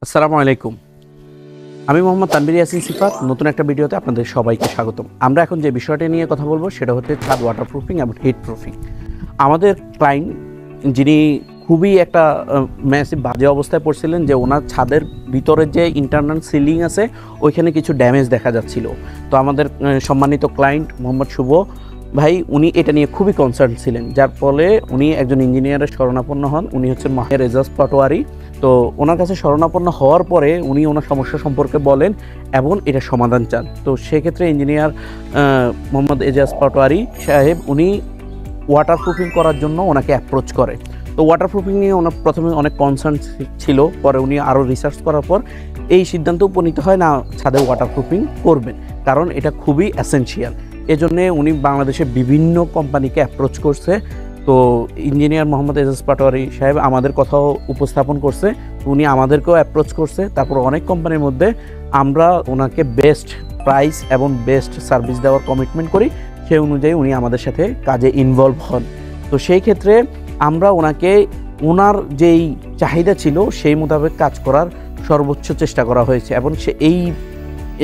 আসসালামু আলাইকুম। আমি মোহাম্মদ তানভীর ইয়াসিন সিফাত। নতুন একটা ভিডিওতে আপনাদের সবাইকে স্বাগতম। আমরা এখন যে বিষয়টা নিয়ে কথা বলবো সেটা হচ্ছে ছাদ ওয়াটারপ্রুফিং এবং হিট প্রুফিং। আমাদের ক্লায়েন্ট যিনি খুবই একটা ম্যাসিভ বাজে অবস্থায় পড়ছিলেন, যে ওনার ছাদের ভিতরে যে ইন্টারনাল সিলিং আছে ওইখানে কিছু ড্যামেজ দেখা যাচ্ছিল। তো আমাদের সম্মানিত ক্লায়েন্ট মোহাম্মদ শুভ ভাই, উনি এটা নিয়ে খুবই কনসার্ন ছিলেন, যার ফলে উনি একজন ইঞ্জিনিয়ারের শরণাপন্ন হন। উনি হচ্ছেন মাহের এজাজ পাটোয়ারি। তো ওনার কাছে শরণাপন্ন হওয়ার পরে উনি ওনার সমস্যা সম্পর্কে বলেন এবং এটা সমাধান চান। তো সেক্ষেত্রে ইঞ্জিনিয়ার মোহাম্মদ এজাজ পাটোয়ারি সাহেব উনি ওয়াটারপ্রুফিং করার জন্য ওনাকে অ্যাপ্রোচ করে। তো ওয়াটারপ্রুফিং নিয়ে ওনার প্রথমে অনেক কনসার্ন ছিল, পরে উনি আরও রিসার্চ করার পর এই সিদ্ধান্ত উপনীত হয় না ছাদে ওয়াটারপ্রুফিং করবেন, কারণ এটা খুবই এসেনশিয়াল। এজন্যে উনি বাংলাদেশে বিভিন্ন কোম্পানিকে অ্যাপ্রোচ করছে। তো ইঞ্জিনিয়ার মোহাম্মদ এজাজ পাটোয়ারি সাহেব আমাদের কথাও উপস্থাপন করছে, উনি আমাদেরকেও অ্যাপ্রোচ করছে। তারপর অনেক কোম্পানির মধ্যে আমরা ওনাকে বেস্ট প্রাইস এবং বেস্ট সার্ভিস দেওয়ার কমিটমেন্ট করি, সেই অনুযায়ী উনি আমাদের সাথে কাজে ইনভলভ হন। তো সেই ক্ষেত্রে আমরা ওনাকে ওনার যেই চাহিদা ছিল সেই মোতাবেক কাজ করার সর্বোচ্চ চেষ্টা করা হয়েছে। এবং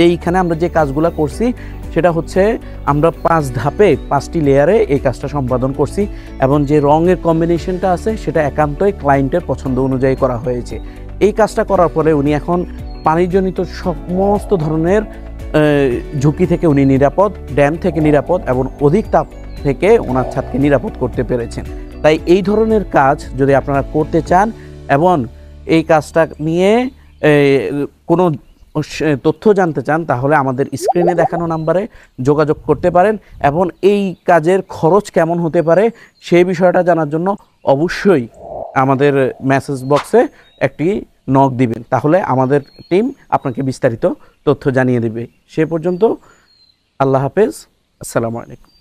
এইখানে আমরা যে কাজগুলো করছি সেটা হচ্ছে আমরা 5 ধাপে 5টি লেয়ারে এই কাজটা সম্পাদন করছি, এবং যে রঙের কম্বিনেশনটা আছে সেটা একান্তই ক্লায়েন্টের পছন্দ অনুযায়ী করা হয়েছে। এই কাজটা করার পরে উনি এখন পানিজনিত সমস্ত ধরনের ঝুঁকি থেকে উনি নিরাপদ, ড্যাম থেকে নিরাপদ এবং অধিক তাপ থেকে ওনার ছাদকে নিরাপদ করতে পেরেছেন। তাই এই ধরনের কাজ যদি আপনারা করতে চান এবং এই কাজটা নিয়ে কোনো তথ্য জানতে চান, তাহলে আমাদের স্ক্রিনে দেখানো নাম্বারে যোগাযোগ করতে পারেন। এবং এই কাজের খরচ কেমন হতে পারে সেই বিষয়টা জানার জন্য অবশ্যই আমাদের মেসেজ বক্সে একটি নক দিবেন, তাহলে আমাদের টিম আপনাকে বিস্তারিত তথ্য জানিয়ে দেবে। সে পর্যন্ত আল্লাহ হাফেজ, আসসালামু আলাইকুম।